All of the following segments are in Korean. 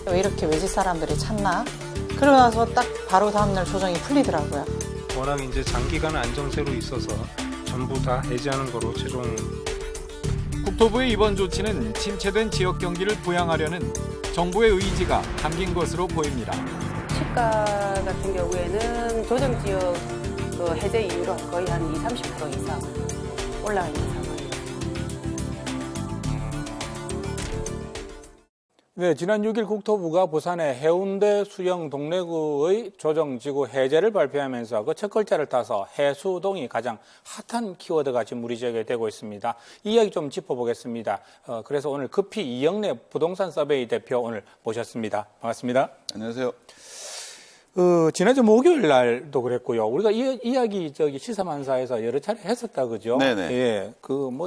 왜 이렇게 외지 사람들이 찾나? 그러고 나서 딱 바로 다음날 조정이 풀리더라고요. 워낙 이제 장기간 안정세로 있어서 전부 다 해제하는 거로 최종. 국토부의 이번 조치는 침체된 지역 경기를 부양하려는 정부의 의지가 담긴 것으로 보입니다. 시가 같은 경우에는 조정 지역 그 해제 이후로 거의 한 20-30% 이상 올라가 있는 상황입니다. 네, 지난 6일 국토부가 부산의 해운대 수영 동래구의 조정지구 해제를 발표하면서 그 첫 글자를 따서 해수동이 가장 핫한 키워드가 지금 우리 지역에 되고 있습니다. 이 이야기 좀 짚어보겠습니다. 그래서 오늘 급히 이영래 부동산 서베이 대표 오늘 모셨습니다. 반갑습니다. 안녕하세요. 지난주 목요일 날도 그랬고요. 우리가 이야기 시사만사에서 여러 차례 했었다, 그죠? 네네. 예.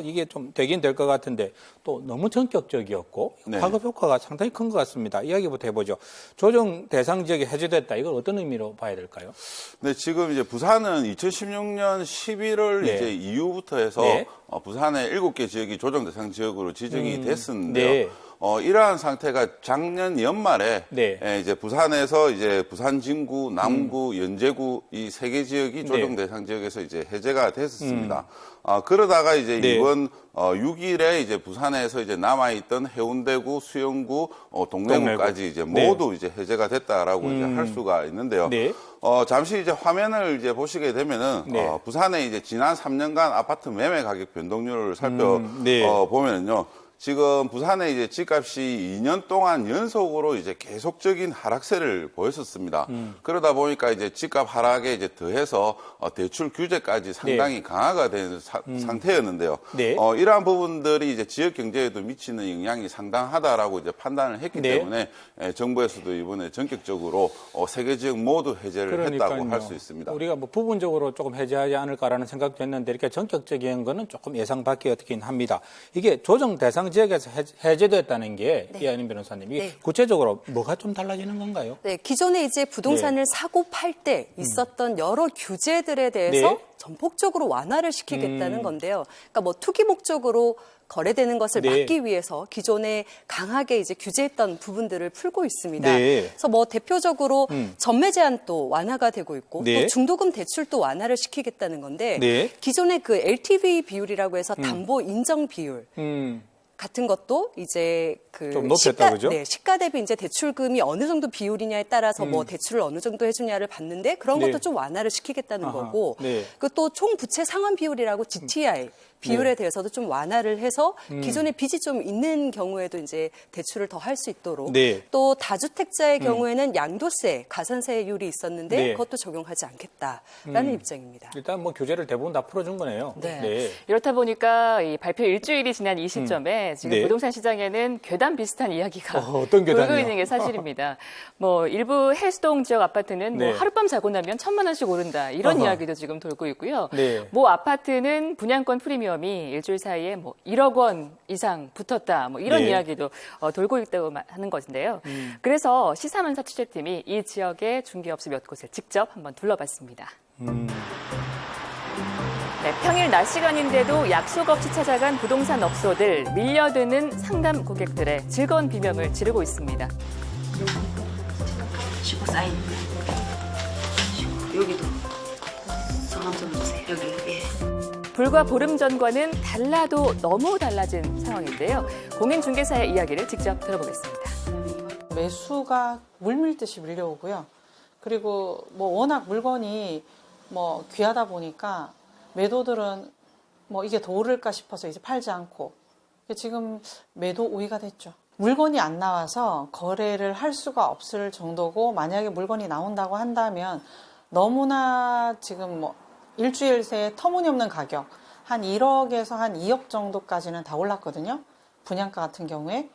이게 좀 되긴 될 것 같은데 또 너무 전격적이었고 네. 파급 효과가 상당히 큰 것 같습니다. 이야기부터 해보죠. 조정 대상 지역이 해제됐다. 이걸 어떤 의미로 봐야 될까요? 네, 지금 이제 부산은 2016년 11월 네. 이제 이후부터 해서 네. 부산의 7개 지역이 조정 대상 지역으로 지정이 됐었는데요. 네. 이러한 상태가 작년 연말에 네. 이제 부산에서 이제 부산 진구, 남구, 연제구 이 3개 지역이 조정 네. 대상 지역에서 이제 해제가 됐었습니다. 그러다가 이제 네. 이번 6일에 이제 부산에서 이제 남아있던 해운대구, 수영구, 동래구까지 이제 모두 이제 해제가 됐다라고 이제 할 수가 있는데요. 네. 잠시 이제 화면을 이제 보시게 되면은 네. 부산의 이제 지난 3년간 아파트 매매 가격 변동률을 네. 보면은요. 지금 부산의 이제 집값이 2년 동안 연속으로 이제 계속적인 하락세를 보였었습니다. 그러다 보니까 이제 집값 하락에 이제 더해서 대출 규제까지 상당히 강화가 된 상태였는데요. 네. 이러한 부분들이 이제 지역 경제에도 미치는 영향이 상당하다라고 이제 판단을 했기 네. 때문에 정부에서도 이번에 전격적으로 3개 지역 모두 해제를 했다고 할 수 있습니다. 우리가 뭐 부분적으로 조금 해제하지 않을까라는 생각도 했는데 이렇게 전격적인 거는 조금 예상 밖이었긴 합니다. 이게 조정 대상 지역에서 해제됐다는 게 이한인 변호사님, 이게 구체적으로 뭐가 좀 달라지는 건가요? 네, 기존에 이제 부동산을 사고 팔 때 있었던 여러 규제들에 대해서 전폭적으로 완화를 시키겠다는 건데요. 그러니까 뭐 투기 목적으로 거래되는 것을 막기 위해서 기존에 강하게 이제 규제했던 부분들을 풀고 있습니다. 그래서 뭐 대표적으로 전매 제한도 완화가 되고 있고 또 중도금 대출도 완화를 시키겠다는 건데 기존의 그 LTV 비율이라고 해서 담보 인정 비율 같은 것도 이제 그 좀 높였다, 그죠? 시가 대비 이제 대출금이 어느 정도 비율이냐에 따라서 뭐 대출을 어느 정도 해주냐를 봤는데 그런 것도 좀 완화를 시키겠다는 거고 그 또 총 부채 상환 비율이라고 GTI 비율에 대해서도 좀 완화를 해서 기존에 빚이 좀 있는 경우에도 이제 대출을 더 할 수 있도록 또 다주택자의 경우에는 양도세, 가산세율이 있었는데 그것도 적용하지 않겠다라는 입장입니다. 일단 뭐 규제를 대부분 다 풀어준 거네요. 이렇다 보니까 이 발표 일주일이 지난 이 시점에 지금 부동산 시장에는 괴담 비슷한 이야기가 어떤 괴담이요? 돌고 있는 게 사실입니다. 뭐 일부 해수동 지역 아파트는 뭐 하룻밤 자고 나면 1,000만 원씩 오른다 이런 이야기도 지금 돌고 있고요. 뭐 아파트는 분양권 프리미엄이 일주일 사이에 뭐 1억 원 이상 붙었다 뭐 이런 이야기도 돌고 있다고 하는 것인데요. 그래서 시사만사 취재팀이 이 지역의 중개업소 몇 곳을 직접 한번 둘러봤습니다. 평일 낮 시간인데도 약속 없이 찾아간 부동산 업소들, 밀려드는 상담 고객들의 즐거운 비명을 지르고 있습니다. 시고 사인. 여기도 성함 좀 주세요. 여기. 불과 보름 전과는 달라도 너무 달라진 상황인데요. 공인중개사의 이야기를 직접 들어보겠습니다. 매수가 물밀듯이 밀려오고요. 그리고 뭐 워낙 물건이 뭐 귀하다 보니까 매도들은 뭐 이게 더 오를까 싶어서 이제 팔지 않고 지금 매도 우위가 됐죠. 물건이 안 나와서 거래를 할 수가 없을 정도고 만약에 물건이 나온다고 한다면 너무나 지금 뭐 일주일 새에 터무니없는 가격 한 1억에서 한 2억 정도까지는 다 올랐거든요. 분양가 같은 경우에.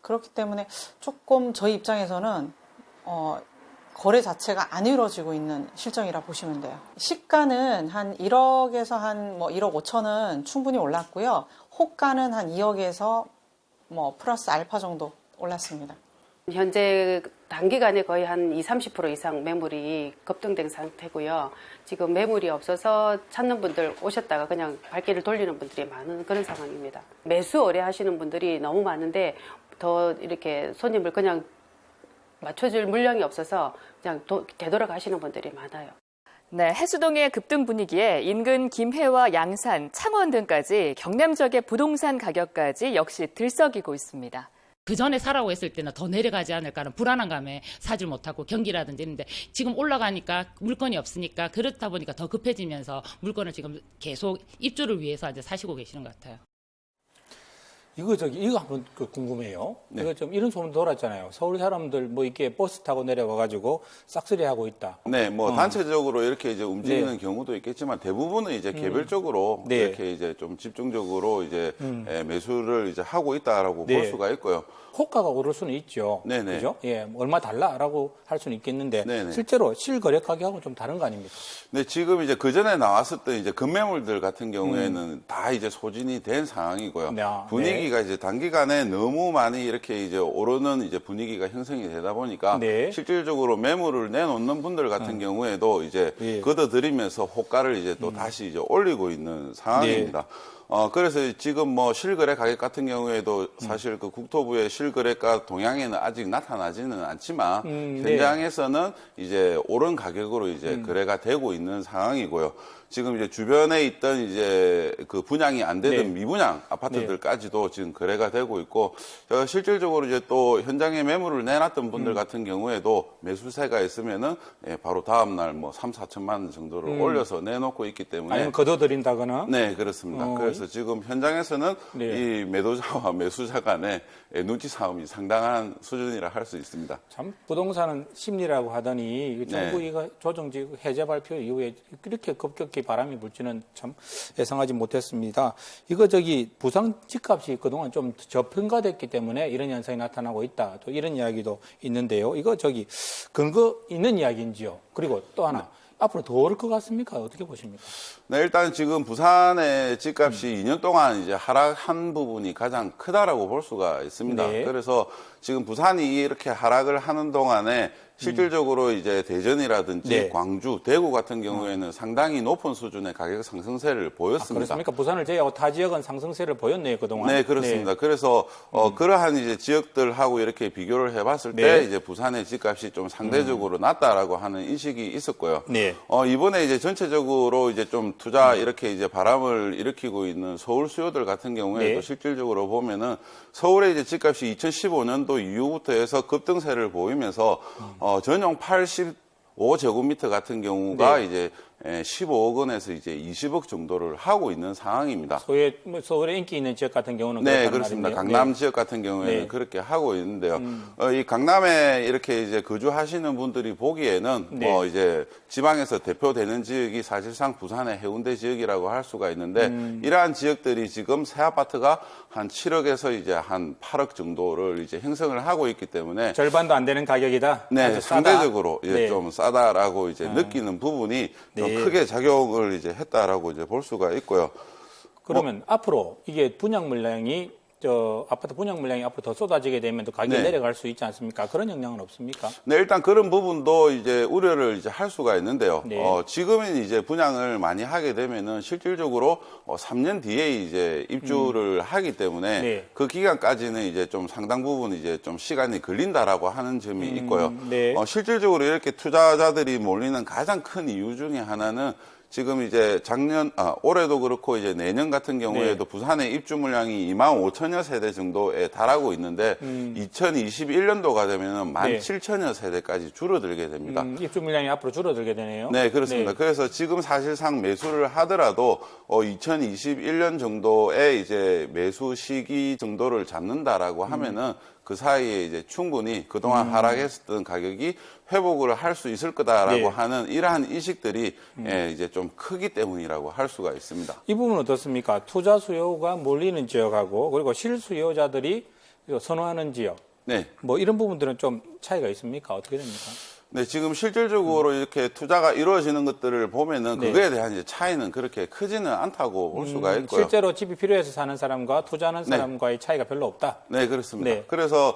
그렇기 때문에 조금 저희 입장에서는 거래 자체가 안 이루어지고 있는 실정이라 보시면 돼요. 시가는 한 1억에서 한 뭐 1억 5천은 충분히 올랐고요. 호가는 한 2억에서 뭐 플러스 알파 정도 올랐습니다. 현재 단기간에 거의 한 20-30% 이상 매물이 급등된 상태고요. 지금 매물이 없어서 찾는 분들 오셨다가 그냥 발길을 돌리는 분들이 많은 그런 상황입니다. 매수 의뢰하시는 분들이 너무 많은데 더 이렇게 손님을 그냥 맞춰줄 물량이 없어서 그냥 되돌아가시는 분들이 많아요. 네, 해수동의 급등 분위기에 인근 김해와 양산, 창원 등까지 경남 지역의 부동산 가격까지 역시 들썩이고 있습니다. 그 전에 사라고 했을 때는 더 내려가지 않을까 하는 불안감에 사질 못하고 경기라든지 했는데 지금 올라가니까 물건이 없으니까 그렇다 보니까 더 급해지면서 물건을 지금 계속 입주를 위해서 이제 사시고 계시는 것 같아요. 이거 한번 궁금해요. 네. 이거 좀 이런 소문 돌았잖아요. 서울 사람들 뭐 이렇게 버스 타고 내려와가지고 싹쓸이 하고 있다. 네, 뭐 단체적으로 이렇게 이제 움직이는 경우도 있겠지만 대부분은 이제 개별적으로 네. 이렇게 이제 좀 집중적으로 이제 매수를 이제 하고 있다라고 볼 수가 있고요. 호가가 오를 수는 있죠. 네네. 그죠? 예, 얼마 달라라고 할 수는 있겠는데 네네. 실제로 실거래 가격하고 좀 다른 거 아닙니까? 네, 지금 이제 그 전에 나왔었던 이제 급매물들 같은 경우에는 다 이제 소진이 된 상황이고요. 네. 분위기가 이제 단기간에 너무 많이 이렇게 이제 오르는 이제 분위기가 형성이 되다 보니까 네. 실질적으로 매물을 내놓는 분들 같은 경우에도 이제 예. 걷어들이면서 호가를 이제 또 다시 이제 올리고 있는 상황입니다. 그래서 지금 뭐 실거래 가격 같은 경우에도 사실 그 국토부의 실거래가 동향에는 아직 나타나지는 않지만 현장에서는 이제 오른 가격으로 이제 거래가 되고 있는 상황이고요. 지금 이제 주변에 있던 이제 그 분양이 안 되던 미분양 아파트들까지도 지금 거래가 되고 있고, 실질적으로 이제 또 현장에 매물을 내놨던 분들 같은 경우에도 매수세가 있으면은 바로 다음날 뭐 3, 4천만 원 정도를 올려서 내놓고 있기 때문에. 아니면 걷어들인다거나? 네, 그렇습니다. 그래서 지금 현장에서는 이 매도자와 매수자 간의 눈치 싸움이 상당한 수준이라 할 수 있습니다. 참 부동산은 심리라고 하더니 정부 이거 조정지구 해제 발표 이후에 이렇게 급격히 바람이 불지는 참 예상하지 못했습니다. 이거 부산 집값이 그동안 좀 저평가됐기 때문에 이런 현상이 나타나고 있다. 또 이런 이야기도 있는데요. 이거 근거 있는 이야기인지요? 그리고 또 하나. 앞으로 더 오를 것 같습니까? 어떻게 보십니까? 네, 일단 지금 부산의 집값이 2년 동안 이제 하락한 부분이 가장 크다라고 볼 수가 있습니다. 네. 그래서 지금 부산이 이렇게 하락을 하는 동안에 실질적으로 이제 대전이라든지 광주, 대구 같은 경우에는 상당히 높은 수준의 가격 상승세를 보였습니다. 그렇습니까? 부산을 제외하고 타 지역은 상승세를 보였네요, 그동안. 네, 그렇습니다. 그래서 그러한 이제 지역들하고 이렇게 비교를 해봤을 때 이제 부산의 집값이 좀 상대적으로 낮다라고 하는 인식이 있었고요. 네. 이번에 이제 전체적으로 이제 좀 투자 이렇게 이제 바람을 일으키고 있는 서울 수요들 같은 경우에도 실질적으로 보면은 서울의 이제 집값이 2015년도 이후부터 해서 급등세를 보이면서 전용 85제곱미터 같은 경우가 이제 15억 원에서 이제 20억 정도를 하고 있는 상황입니다. 서울에 인기 있는 지역 같은 경우는 네, 그렇습니다. 말인데요. 강남 지역 같은 경우에는 그렇게 하고 있는데요. 이 강남에 이렇게 이제 거주하시는 분들이 보기에는 뭐 이제 지방에서 대표되는 지역이 사실상 부산의 해운대 지역이라고 할 수가 있는데 이러한 지역들이 지금 새 아파트가 한 7억에서 이제 한 8억 정도를 이제 형성을 하고 있기 때문에 절반도 안 되는 가격이다. 네, 상대적으로 이제 좀 싸다라고 이제 느끼는 부분이 좀 크게 작용을 이제 했다라고 이제 볼 수가 있고요. 그러면 앞으로 이게 분양 물량이 아파트 분양 물량이 앞으로 더 쏟아지게 되면 또 가격이 내려갈 수 있지 않습니까? 그런 영향은 없습니까? 네, 일단 그런 부분도 이제 우려를 이제 할 수가 있는데요. 지금은 이제 분양을 많이 하게 되면은 실질적으로 3년 뒤에 이제 입주를 하기 때문에 그 기간까지는 이제 좀 상당 부분 이제 좀 시간이 걸린다라고 하는 점이 있고요. 실질적으로 이렇게 투자자들이 몰리는 가장 큰 이유 중에 하나는 지금 이제 올해도 그렇고 이제 내년 같은 경우에도 부산의 입주 물량이 2만 5천여 세대 정도에 달하고 있는데 2021년도가 되면은 17,000여 세대까지 줄어들게 됩니다. 입주 물량이 앞으로 줄어들게 되네요. 네, 그렇습니다. 그래서 지금 사실상 매수를 하더라도 2021년 정도에 이제 매수 시기 정도를 잡는다라고 하면은 그 사이에 이제 충분히 그동안 하락했었던 가격이 회복을 할 수 있을 거다라고 하는 이러한 인식들이 이제 좀 크기 때문이라고 할 수가 있습니다. 이 부분은 어떻습니까? 투자 수요가 몰리는 지역하고 그리고 실수요자들이 선호하는 지역. 뭐 이런 부분들은 좀 차이가 있습니까? 어떻게 됩니까? 네, 지금 실질적으로 이렇게 투자가 이루어지는 것들을 보면은 그거에 대한 이제 차이는 그렇게 크지는 않다고 볼 수가 있고요. 실제로 집이 필요해서 사는 사람과 투자하는 사람과의 차이가 별로 없다. 네, 그렇습니다. 그래서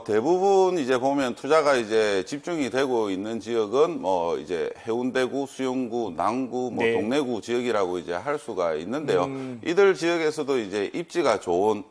대부분 이제 보면 투자가 이제 집중이 되고 있는 지역은 뭐 이제 해운대구, 수영구, 남구, 뭐 동래구 지역이라고 이제 할 수가 있는데요. 이들 지역에서도 이제 입지가 좋은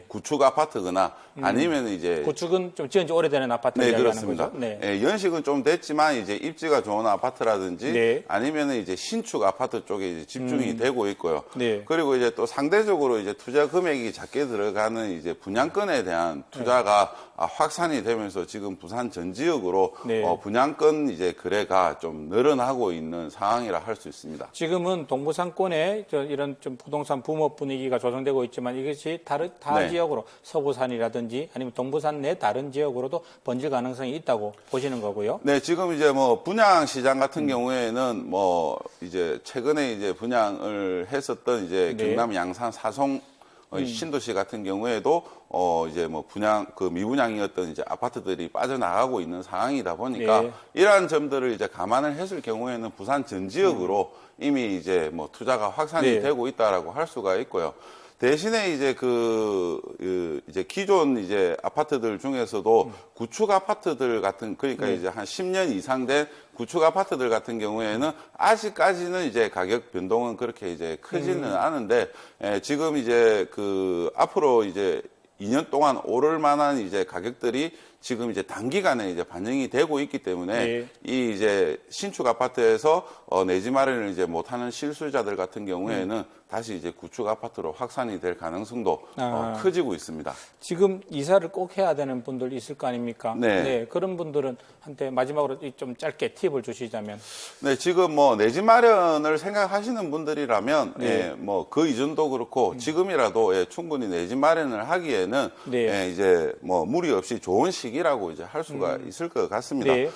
구축 아파트거나 아니면 이제 구축은 좀 지은 지 오래되는 아파트 네, 이야기하는 그렇습니다. 거죠? 네. 예, 연식은 좀 됐지만 이제 입지가 좋은 아파트라든지 네. 아니면 이제 신축 아파트 쪽에 이제 집중이 되고 있고요. 네. 그리고 이제 또 상대적으로 이제 투자 금액이 작게 들어가는 이제 분양권에 대한 투자가 확산이 되면서 지금 부산 전 지역으로 네. 분양권 이제 거래가 좀 늘어나고 있는 상황이라 할 수 있습니다. 지금은 동부산권에 이런 좀 부동산 붐업 분위기가 조성되고 있지만 이것이 타 네. 지역으로 서구산이라든지 아니면 동부산 내 다른 지역으로도 번질 가능성이 있다고 보시는 거고요. 네, 지금 이제 뭐 분양 시장 같은 경우에는 뭐 이제 최근에 이제 분양을 했었던 이제 네. 경남 양산 사송 신도시 같은 경우에도 이제 뭐 미분양이었던 이제 아파트들이 빠져나가고 있는 상황이다 보니까 네. 이러한 점들을 이제 감안을 했을 경우에는 부산 전 지역으로 이미 이제 뭐 투자가 확산이 네. 되고 있다라고 할 수가 있고요. 대신에 이제 이제 기존 이제 아파트들 중에서도 구축 아파트들 같은 그러니까 네. 이제 한 10년 이상 된 구축 아파트들 같은 경우에는 아직까지는 이제 가격 변동은 그렇게 이제 크지는 않은데 지금 이제 앞으로 이제 2년 동안 오를 만한 이제 가격들이 지금 이제 단기간에 이제 반영이 되고 있기 때문에 네. 이 이제 신축 아파트에서 내지 마련을 이제 못하는 실수요자들 같은 경우에는 다시 이제 구축 아파트로 확산이 될 가능성도 커지고 있습니다. 지금 이사를 꼭 해야 되는 분들 있을 거 아닙니까? 네. 그런 분들은 한테 마지막으로 좀 짧게 팁을 주시자면. 네, 지금 뭐 내지 마련을 생각하시는 분들이라면 네. 뭐 그 이전도 그렇고 지금이라도 충분히 내지 마련을 하기에는 네. 이제 뭐 무리 없이 좋은 시기라고 이제 할 수가 있을 것 같습니다. 네.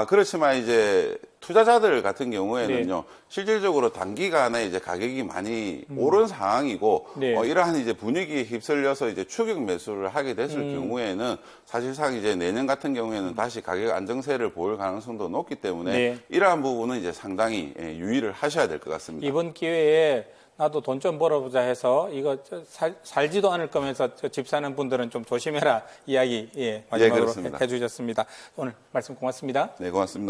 그렇지만 이제 투자자들 같은 경우에는요, 실질적으로 단기간에 이제 가격이 많이 오른 상황이고, 네. 이러한 이제 분위기에 휩쓸려서 이제 추격 매수를 하게 됐을 경우에는 사실상 이제 내년 같은 경우에는 다시 가격 안정세를 보일 가능성도 높기 때문에 네. 이러한 부분은 이제 상당히 유의를 하셔야 될 것 같습니다. 이번 기회에 나도 돈 좀 벌어보자 해서 이거 살지도 않을 거면서 집 사는 분들은 좀 조심해라 이야기 마지막으로 그렇습니다. 해주셨습니다. 오늘 말씀 고맙습니다. 네, 고맙습니다.